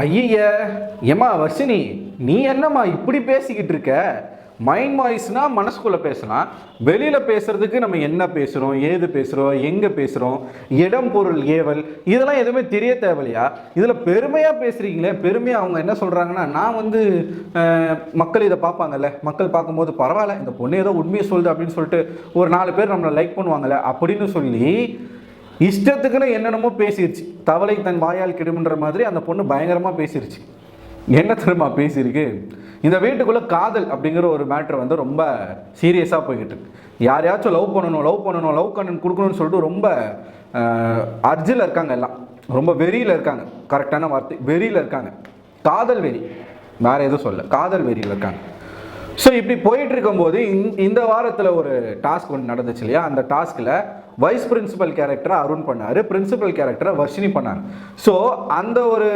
ஐய ஏமா வர்ஷினி, நீ என்னம்மா இப்படி பேசிக்கிட்டு இருக்க? மைண்ட் வாய்ஸ்னா மனசுக்குள்ள பேசலாம், வெளியில பேசுறதுக்கு நம்ம என்ன பேசுறோம், ஏது பேசுறோம், எங்க பேசுறோம், இடம் பொருள் ஏவல் இதெல்லாம் எதுவுமே தெரிய தேவையா? இதுல பெருமையா பேசுறீங்களே. பெருமையா அவங்க என்ன சொல்றாங்கன்னா, நான் வந்து மக்கள் இதை பார்ப்பாங்கல்ல, மக்கள் பார்க்கும்போது பரவாயில்ல இந்த பொண்ணு ஏதோ உண்மையை சொல்லுது அப்படின்னு சொல்லிட்டு ஒரு 4 பேர் நம்மளை லைக் பண்ணுவாங்கல்ல அப்படின்னு சொல்லி இஷ்டத்துக்குன்னு என்னென்னமோ பேசிருச்சு. தவளை தன் வாயால் கெடுமன்ற மாதிரி அந்த பொண்ணு பயங்கரமாக பேசிருச்சு. என்ன தெரியுமா பேசியிருக்கு? இந்த வீட்டுக்குள்ளே காதல் அப்படிங்கிற ஒரு மேட்ரு வந்து ரொம்ப சீரியஸாக போய்கிட்டு இருக்கு. யாரையாச்சும் லவ் பண்ணணும் லவ் கண்ணன் கொடுக்கணும்னு சொல்லிட்டு ரொம்ப அர்ஜில் இருக்காங்க, எல்லாம் ரொம்ப வெறியில் இருக்காங்க. கரெக்டான வார்த்தை, வெறியில் இருக்காங்க. காதல் வெறி, வேற எதுவும் சொல்ல, காதல் வெறியில் இருக்காங்க. ஸோ இப்படி போயிட்டு இருக்கும்போது இந்த வாரத்தில் ஒரு டாஸ்க் ஒன்று நடந்துச்சு இல்லையா? அந்த டாஸ்கில் வைஸ் பிரின்சிபல் கேரக்டரை அருண் பண்ணார், பிரின்சிபல் கேரக்டரை வர்ஷினி பண்ணார். ஸோ அந்த ஒரு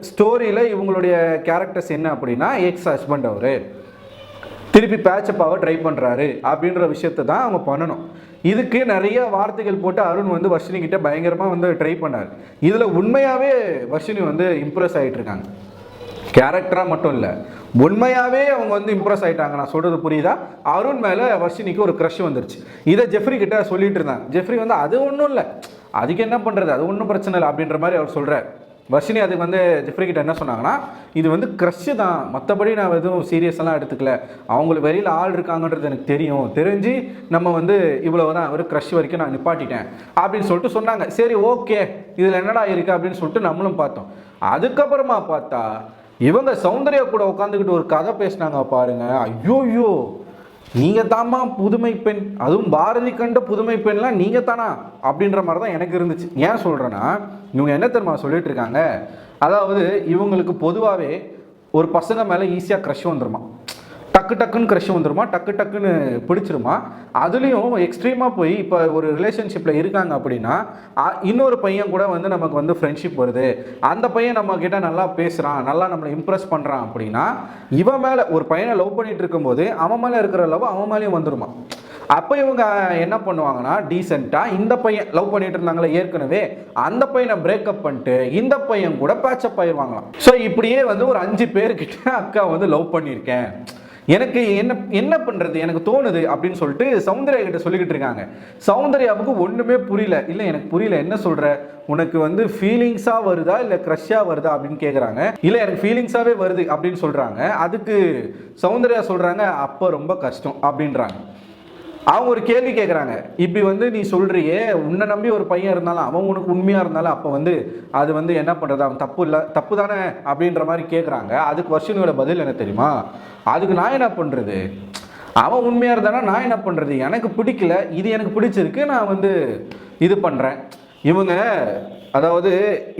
ஸ்டோரியில் இவங்களுடைய கேரக்டர்ஸ் என்ன அப்படின்னா, எக்ஸ் ஹஸ்பண்ட் அவர் திருப்பி பேட்சப்பாவை ட்ரை பண்ணுறாரு அப்படின்ற விஷயத்தை தான் அவங்க பண்ணணும். இதுக்கு நிறைய வார்த்தைகள் போட்டு அருண் வந்து வர்ஷினி கிட்ட பயங்கரமாக வந்து ட்ரை பண்ணார். இதில் உண்மையாகவே வர்ஷினி வந்து இம்ப்ரெஸ் ஆகிட்டு இருக்காங்க. கேரக்டராக மட்டும் இல்லை, உண்மையாகவே அவங்க வந்து இம்ப்ரெஸ் ஆகிட்டாங்க. நான் சொல்கிறது புரியுதா? அருண் மேலே வர்ஷினிக்கு ஒரு க்ரஷ் வந்துருச்சு. இதை ஜெஃப்ரி கிட்ட சொல்லிட்டு இருந்தாங்க. ஜெஃப்ரி வந்து அது ஒன்றும் இல்லை, அதுக்கு என்ன பண்ணுறது, அது ஒன்றும் பிரச்சனை இல்லை அப்படின்ற மாதிரி அவர் சொல்கிறார். வர்ஷினி அதுக்கு வந்து ஜெஃப்ரி கிட்ட என்ன சொன்னாங்கன்னா, இது வந்து க்ரஷ்ஷு தான், மற்றபடி நான் எதுவும் சீரியஸெல்லாம் எடுத்துக்கல, அவங்களுக்கு வெளியில் ஆள் இருக்காங்கன்றது எனக்கு தெரிஞ்சு நம்ம வந்து இவ்வளவு தான், ஒரு க்ரஷ் வரைக்கும் நான் நிப்பாட்டிட்டேன் அப்படின்னு சொல்லிட்டு சொன்னாங்க. சரி ஓகே, இதில் என்னடா இருக்குது அப்படின்னு சொல்லிட்டு நம்மளும் பார்த்தோம். அதுக்கப்புறமா பார்த்தா இவங்க சௌந்தர்யா கூட உட்காந்துக்கிட்டு ஒரு கதை பேசினாங்க பாருங்க. ஐயோயோ, நீங்கள் தாம்மா புதுமை பெண், அதுவும் பாரதி கண்ட புதுமை பெண்லாம் நீங்கள் தானா அப்படின்ற மாதிரி தான் எனக்கு இருந்துச்சு. ஏன் சொல்கிறேன்னா, இவங்க என்ன தெரியுமா சொல்லிட்டு இருக்காங்க, அதாவது இவங்களுக்கு பொதுவாகவே ஒரு பசங்க மேலே ஈஸியாக க்ரஷ் வந்துருமா, டக்குன்னு க்ரஷ் வந்துருமா, டக்குன்னு பிடிச்சிருமா. அதுலேயும் எக்ஸ்ட்ரீமாக போய் இப்போ ஒரு ரிலேஷன்ஷிப்பில் இருக்காங்க அப்படின்னா இன்னொரு பையன் கூட வந்து நமக்கு வந்து ஃப்ரெண்ட்ஷிப் வருது, அந்த பையன் நம்ம கிட்ட நல்லா பேசுகிறான், நல்லா நம்மளை இம்ப்ரெஸ் பண்ணுறான் அப்படின்னா, இவன் மேலே ஒரு பையனை லவ் பண்ணிட்டு இருக்கும்போது அவன் மேலே இருக்கிற லவ் அவன் மேலேயும் வந்துருமா. அப்போ இவங்க என்ன பண்ணுவாங்கன்னா, டீசெண்டாக இந்த பையன் லவ் பண்ணிட்டு இருந்தாங்களே ஏற்கனவே, அந்த பையனை பிரேக்கப் பண்ணிட்டு இந்த பையன் கூட பேட்சப் ஆயிடுவாங்களாம். ஸோ இப்படியே வந்து ஒரு 5 பேர்கிட்ட அக்கா வந்து லவ் பண்ணியிருக்கேன், எனக்கு என்ன பண்ணுறது எனக்கு தோணுது அப்படின்னு சொல்லிட்டு சௌந்தர்யா கிட்ட சொல்லிக்கிட்டு இருக்காங்க. சௌந்தர்யாவுக்கு ஒன்றுமே புரியல. இல்லை எனக்கு புரியல, என்ன சொல்கிற, உனக்கு வந்து ஃபீலிங்ஸாக வருதா இல்லை க்ரஷ்ஷாக வருதா அப்படின்னு கேட்குறாங்க. இல்லை எனக்கு ஃபீலிங்ஸாகவே வருது அப்படின்னு சொல்கிறாங்க. அதுக்கு சௌந்தர்யா சொல்கிறாங்க, அப்போ ரொம்ப கஷ்டம் அப்படின்றாங்க. அவங்க ஒரு கேள்வி கேட்குறாங்க, இப்படி வந்து நீ சொல்கிறியே, உன்னை நம்பி ஒரு பையன் இருந்தாலும் அவன் உனக்கு உண்மையாக இருந்தாலும் அப்போ வந்து அது வந்து என்ன பண்ணுறது, அவன் தப்பு தானே அப்படின்ற மாதிரி கேட்குறாங்க. அதுக்கு வர்ஷினியோட பதில் என்ன தெரியுமா, அதுக்கு நான் என்ன பண்ணுறது, அவன் உண்மையாக இருந்தானா நான் என்ன பண்ணுறது, எனக்கு பிடிக்கல, இது எனக்கு பிடிச்சிருக்கு, நான் வந்து இது பண்ணுறேன். இவங்க அதாவது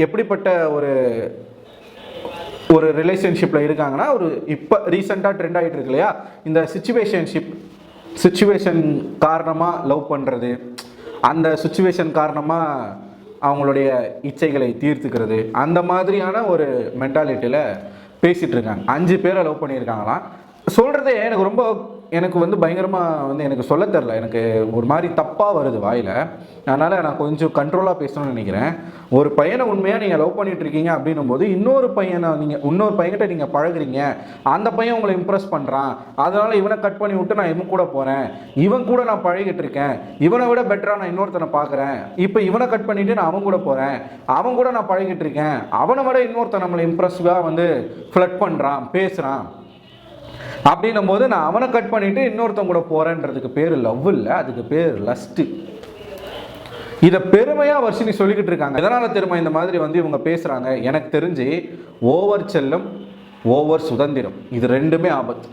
எப்படிப்பட்ட ஒரு ரிலேஷன்ஷிப்பில் இருக்காங்கன்னா, ஒரு இப்போ ரீசெண்டாக ட்ரெண்ட் ஆகிட்டு இருக்கு இல்லையா, இந்த சிச்சுவேஷன் காரணமாக லவ் பண்ணுறது, அந்த சிச்சுவேஷன் காரணமாக அவங்களுடைய இச்சைகளை தீர்த்துக்கிறது, அந்த மாதிரியான ஒரு மென்டாலிட்டியில் பேசிகிட்டு இருக்காங்க. 5 பேரை லவ் பண்ணியிருக்காங்களாம். சொல்கிறதே எனக்கு வந்து பயங்கரமாக வந்து எனக்கு சொல்ல தெரில, எனக்கு ஒரு மாதிரி தப்பாக வருது வாயில். அதனால் நான் கொஞ்சம் கண்ட்ரோலாக பேசணும்னு நினைக்கிறேன். ஒரு பையனை உண்மையாக நீங்கள் லவ் பண்ணிட்டு இருக்கீங்க அப்படின்னும் போது இன்னொரு பையன்கிட்ட நீங்கள் பழகுறீங்க, அந்த பையன் உங்களை இம்ப்ரெஸ் பண்ணுறான், அதனால் இவனை கட் பண்ணி விட்டு நான் இவன் கூட போகிறேன், இவன் கூட நான் பழகிட்டு இருக்கேன், இவனை விட பெட்டராக நான் இன்னொருத்தனை பார்க்குறேன், இப்போ இவனை கட் பண்ணிவிட்டு நான் அவன் கூட போகிறேன், அவன் கூட நான் பழகிட்டு இருக்கேன், அவனை விட இன்னொருத்தன் நம்மளை இம்ப்ரெஸ்ஸாக வந்து ஃப்ளட் பண்ணுறான், பேசுகிறான் அப்படின்னும் போது நான் அவனை கட் பண்ணிட்டு இன்னொருத்தன் கூட போறேன்றதுக்கு பேர் லவ் இல்லை, அதுக்கு பேர் லஸ்ட்டு. இதை பெருமையாக வர்ஷினி சொல்லிக்கிட்டு இருக்காங்க. எதனால் தெரியுமா இந்த மாதிரி வந்து இவங்க பேசுகிறாங்க? எனக்கு தெரிஞ்சு ஓவர் செல்லம், ஓவர் சுதந்திரம், இது ரெண்டுமே ஆபத்து.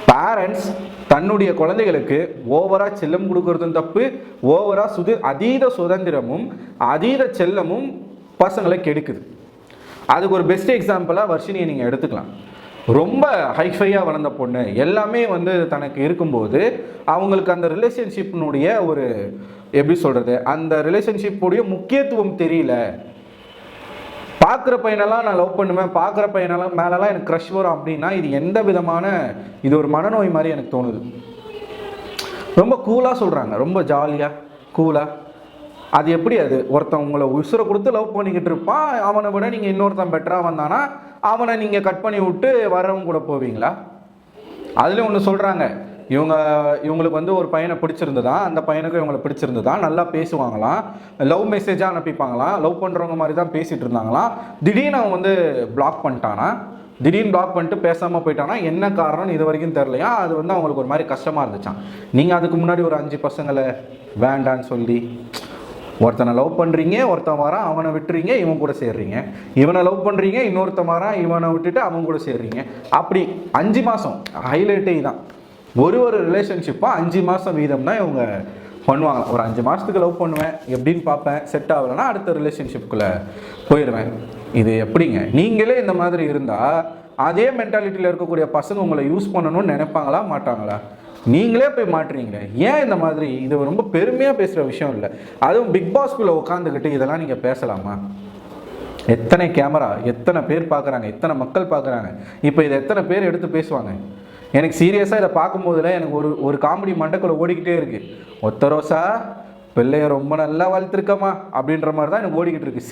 பேரண்ட்ஸ் தன்னுடைய குழந்தைகளுக்கு ஓவராக செல்லம் கொடுக்கறதும் தப்பு, ஓவராக அதீத சுதந்திரமும் அதீத செல்லமும் பசங்களை கெடுக்குது. அதுக்கு ஒரு பெஸ்ட் எக்ஸாம்பிளாக வர்ஷினியை நீங்கள் எடுத்துக்கலாம். ரொம்ப ஹைஃபையாக வளர்ந்த பொண்ணு எல்லாமே வந்து தனக்கு இருக்கும்போது அவங்களுக்கு அந்த ரிலேஷன்ஷிப்னுடைய ஒரு எப்படி சொல்கிறது, அந்த ரிலேஷன்ஷிப்புடைய முக்கியத்துவம் தெரியல. பார்க்குற பையனெல்லாம் நான் லவ் பண்ணுவேன், பார்க்குற பையனெல்லாம் மேலெல்லாம் எனக்கு க்ரஷ் வரும் அப்படின்னா இது எந்த விதமான, இது ஒரு மனநோய் மாதிரி எனக்கு தோணுது. ரொம்ப கூலாக சொல்கிறாங்க, ரொம்ப ஜாலியாக கூலாக அது எப்படி? அது ஒருத்தன் உங்களை உசுரை கொடுத்து லவ் பண்ணிக்கிட்டு இருப்பான், அவனை விட நீங்கள் இன்னொருத்தன் பெட்டராக வந்தானா அவனை நீங்கள் கட் பண்ணி விட்டு வரவங்க கூட போவீங்களா? அதுலேயும் ஒன்று சொல்கிறாங்க, இவங்களுக்கு வந்து ஒரு பையனை பிடிச்சிருந்துதான், அந்த பையனுக்கு இவங்களை பிடிச்சிருந்துதான், நல்லா பேசுவாங்களாம், லவ் மெசேஜாக அனுப்பிப்பாங்களாம், லவ் பண்ணுறவங்க மாதிரி தான் பேசிகிட்டு இருந்தாங்களாம். திடீர்னு அவன் வந்து பிளாக் பண்ணிட்டானா, திடீர்னு பிளாக் பண்ணிட்டு பேசாமல் போயிட்டானா, என்ன காரணம்னு இது வரைக்கும் தெரிலையா. அது வந்து அவங்களுக்கு ஒரு மாதிரி கஷ்டமாக இருந்துச்சான். நீங்கள் அதுக்கு முன்னாடி ஒரு 5 பசங்களை வேண்டான்னு சொல்லி, ஒருத்தனை லவ் பண்ணுறீங்க, ஒருத்தன் வரான் அவனை விட்டுறீங்க, இவன் கூட சேர்றீங்க, இவனை லவ் பண்ணுறீங்க, இன்னொருத்தன் வரான் இவனை விட்டுட்டு அவன் கூட சேர்றீங்க. அப்படி 5 மாதம் ஹைலைட்டே தான். ஒரு ரிலேஷன்ஷிப்பாக 5 மாதம் வீதம் தான் இவங்க பண்ணுவாங்க. ஒரு 5 மாதத்துக்கு லவ் பண்ணுவேன், எப்படின்னு பார்ப்பேன், செட் ஆகலைன்னா அடுத்த ரிலேஷன்ஷிப்புக்குள்ளே போயிடுவேன். இது எப்படிங்க? நீங்களே இந்த மாதிரி இருந்தால் அதே மென்டாலிட்டியில் இருக்கக்கூடிய பசங்க உங்களை யூஸ் பண்ணணும்னு நினைப்பாங்களா மாட்டாங்களா? நீங்களே போய் மாட்டுறீங்களே, ஏன் இந்த மாதிரி? இது ரொம்ப பெருமையாக பேசுகிற விஷயம் இல்லை. அதுவும் பிக் பாஸ்குள்ளே உட்காந்துக்கிட்டு இதெல்லாம் நீங்கள் பேசலாமா? எத்தனை கேமரா, எத்தனை பேர் பார்க்குறாங்க, எத்தனை மக்கள் பார்க்குறாங்க. இப்போ இதை எத்தனை பேர் எடுத்து பேசுவாங்க? எனக்கு சீரியஸாக இதை பார்க்கும்போதுல எனக்கு ஒரு காமெடி மண்டக்குள்ளே ஓடிக்கிட்டே இருக்குது. ஒத்த ரோசா பிள்ளைய ரொம்ப நல்லா வளர்த்துருக்கமா அப்படின்ற மாதிரி தான் எனக்கு ஓடிக்கிட்டு இருக்கு.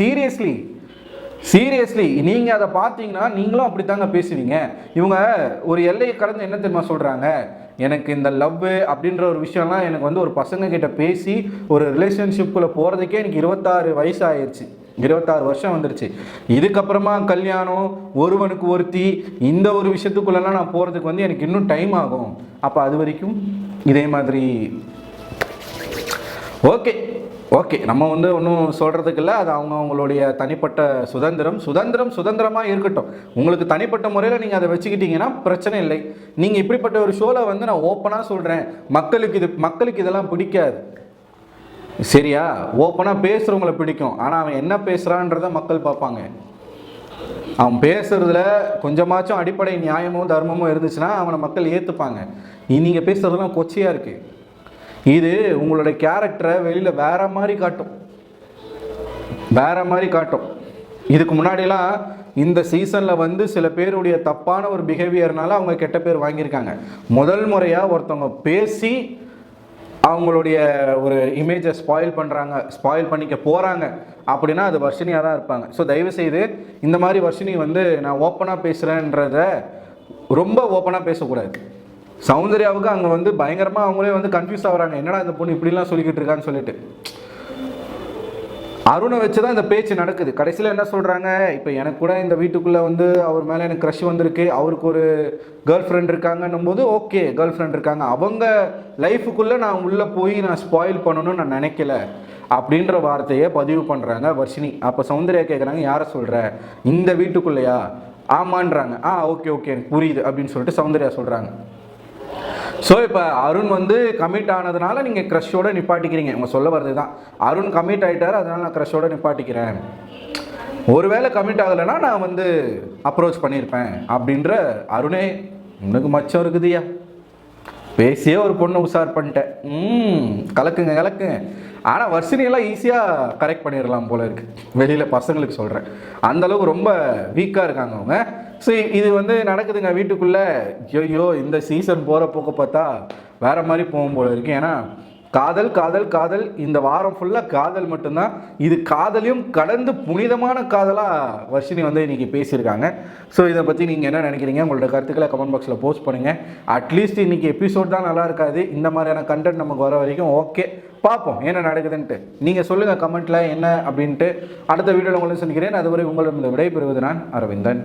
சீரியஸ்லி நீங்கள் அதை பார்த்தீங்கன்னா நீங்களும் அப்படி தாங்க பேசுவீங்க. இவங்க ஒரு எல்லையை கடந்து என்ன தெரியுமா சொல்கிறாங்க, எனக்கு இந்த லவ் அப்படின்ற ஒரு விஷயம்லாம் எனக்கு வந்து ஒரு பசங்க கிட்ட பேசி ஒரு ரிலேஷன்ஷிப்புக்குள்ளே போகிறதுக்கே எனக்கு 26 வயசு ஆயிடுச்சு, 26 வருஷம் வந்துருச்சு. இதுக்கப்புறமா கல்யாணம், ஒருவனுக்கு ஒருத்தி, இந்த ஒரு விஷயத்துக்குள்ளெல்லாம் நான் போகிறதுக்கு வந்து எனக்கு இன்னும் டைம் ஆகும். அப்போ அது வரைக்கும் இதே மாதிரி ஓகே நம்ம வந்து ஒன்றும் சொல்கிறதுக்கு இல்லை. அது அவங்களுடைய தனிப்பட்ட சுதந்திரமாக இருக்கட்டும். உங்களுக்கு தனிப்பட்ட முறையில் நீங்கள் அதை வச்சுக்கிட்டீங்கன்னா பிரச்சனை இல்லை. நீங்கள் இப்படிப்பட்ட ஒரு ஷோவில் வந்து நான் ஓப்பனாக சொல்கிறேன், மக்களுக்கு இதெல்லாம் பிடிக்காது, சரியா? ஓப்பனாக பேசுகிறவங்கள பிடிக்கும், ஆனால் அவன் என்ன பேசுகிறான்றதை மக்கள் பார்ப்பாங்க. அவன் பேசுகிறதுல கொஞ்சமாச்சும் அடிப்படை நியாயமும் தர்மமும் இருந்துச்சுன்னா அவனை மக்கள் ஏற்றுப்பாங்க. நீங்கள் பேசுகிறதுலாம் கொச்சையாக இருக்குது. இது உங்களுடைய கேரக்டரை வெளியில் வேற மாதிரி காட்டும். இதுக்கு முன்னாடிலாம் இந்த சீசனில் வந்து சில பேருடைய தப்பான ஒரு பிஹேவியர்னால அவங்க கெட்ட பேர் வாங்கியிருக்காங்க. முதல் முறையாக ஒருத்தவங்க பேசி அவங்களுடைய ஒரு இமேஜை ஸ்பாயில் பண்ணிக்க போகிறாங்க அப்படின்னா அது வர்ஷினியாக தான் இருப்பாங்க. ஸோ தயவுசெய்து இந்த மாதிரி வர்ஷினி வந்து நான் ஓப்பனாக பேசுகிறேன்றத ரொம்ப ஓப்பனாக பேசக்கூடாது. சௌந்தர்யாவுக்கு அங்கே வந்து பயங்கரமாக அவங்களே வந்து கன்ஃபியூஸ் ஆகுறாங்க, என்னடா இந்த பொண்ணு இப்படிலாம் சொல்லிக்கிட்டு இருக்கான்னு சொல்லிட்டு. அருணை வச்சு தான் இந்த பேச்சு நடக்குது. கடைசியில் என்ன சொல்கிறாங்க, இப்போ எனக்கு கூட இந்த வீட்டுக்குள்ளே வந்து அவர் மேலே எனக்கு க்ரஷ் வந்திருக்கு, அவருக்கு ஒரு கேர்ள் ஃப்ரெண்ட் இருக்காங்கன்னும் போது ஓகே, கேர்ள் ஃப்ரெண்ட் இருக்காங்க, அவங்க லைஃபுக்குள்ளே நான் உள்ளே போய் நான் ஸ்பாயில் பண்ணணும்னு நான் நினைக்கல அப்படின்ற வார்த்தையை பதிவு பண்ணுறாங்க வர்ஷினி. அப்போ சௌந்தர்யா கேட்குறாங்க, யாரை சொல்கிற, இந்த வீட்டுக்குள்ளேயா? ஆமான்றாங்க. ஓகே எனக்கு புரியுது அப்படின்னு சொல்லிட்டு சௌந்தர்யா சொல்கிறாங்க. ஸோ இப்போ அருண் வந்து கமிட் ஆனதுனால நீங்கள் க்ரஷோட நிப்பாட்டிக்கிறீங்க. உங்கள் சொல்ல வர்றது தான், அருண் கமிட் ஆகிட்டார் அதனால் நான் க்ரஷோட நிப்பாட்டிக்கிறேன். ஒருவேளை கமிட் ஆகலைன்னா நான் வந்து அப்ரோச் பண்ணியிருப்பேன் அப்படின்ற அருணே, உனக்கு மச்சம் இருக்குதுயா, பேசியே ஒரு பொண்ணு உஷார் பண்ணிட்டேன், கலக்குங்க. ஆனால் வர்ஷினியெல்லாம் ஈஸியாக கரெக்ட் பண்ணிடலாம் போல இருக்குது, வெளியில் பசங்களுக்கு சொல்கிறேன். அந்தளவுக்கு ரொம்ப வீக்காக இருக்காங்க அவங்க. ஸோ இது வந்து நடக்குதுங்க வீட்டுக்குள்ளே. ஐயோ இந்த சீசன் போகிற போக்க பார்த்தா வேறு மாதிரி போகும் போல இருக்குது. ஏன்னா காதல் இந்த வாரம் ஃபுல்லாக காதல் மட்டும்தான். இது காதலையும் கடந்து புனிதமான காதலாக வர்ஷினி வந்து இன்றைக்கி பேசியிருக்காங்க. ஸோ இதை பற்றி நீங்கள் என்ன நினைக்கிறீங்க? உங்களோட கருத்துக்களை கமெண்ட் பாக்ஸில் போஸ்ட் பண்ணுங்கள். அட்லீஸ்ட் இன்றைக்கி எபிசோட் தான் நல்லா இருக்காது, இந்த மாதிரியான கண்டென்ட் நமக்கு வர வரைக்கும் ஓகே, பார்ப்போம் என்ன நடக்குதுன்ட்டு. நீங்கள் சொல்லுங்கள் கமெண்ட்டில் என்ன அப்படின்ட்டு. அடுத்த வீடியோவில் உங்களை சந்திக்கிறேன். அதுவரை உங்களிடம் விடைபெறுவது நான் அரவிந்தன்.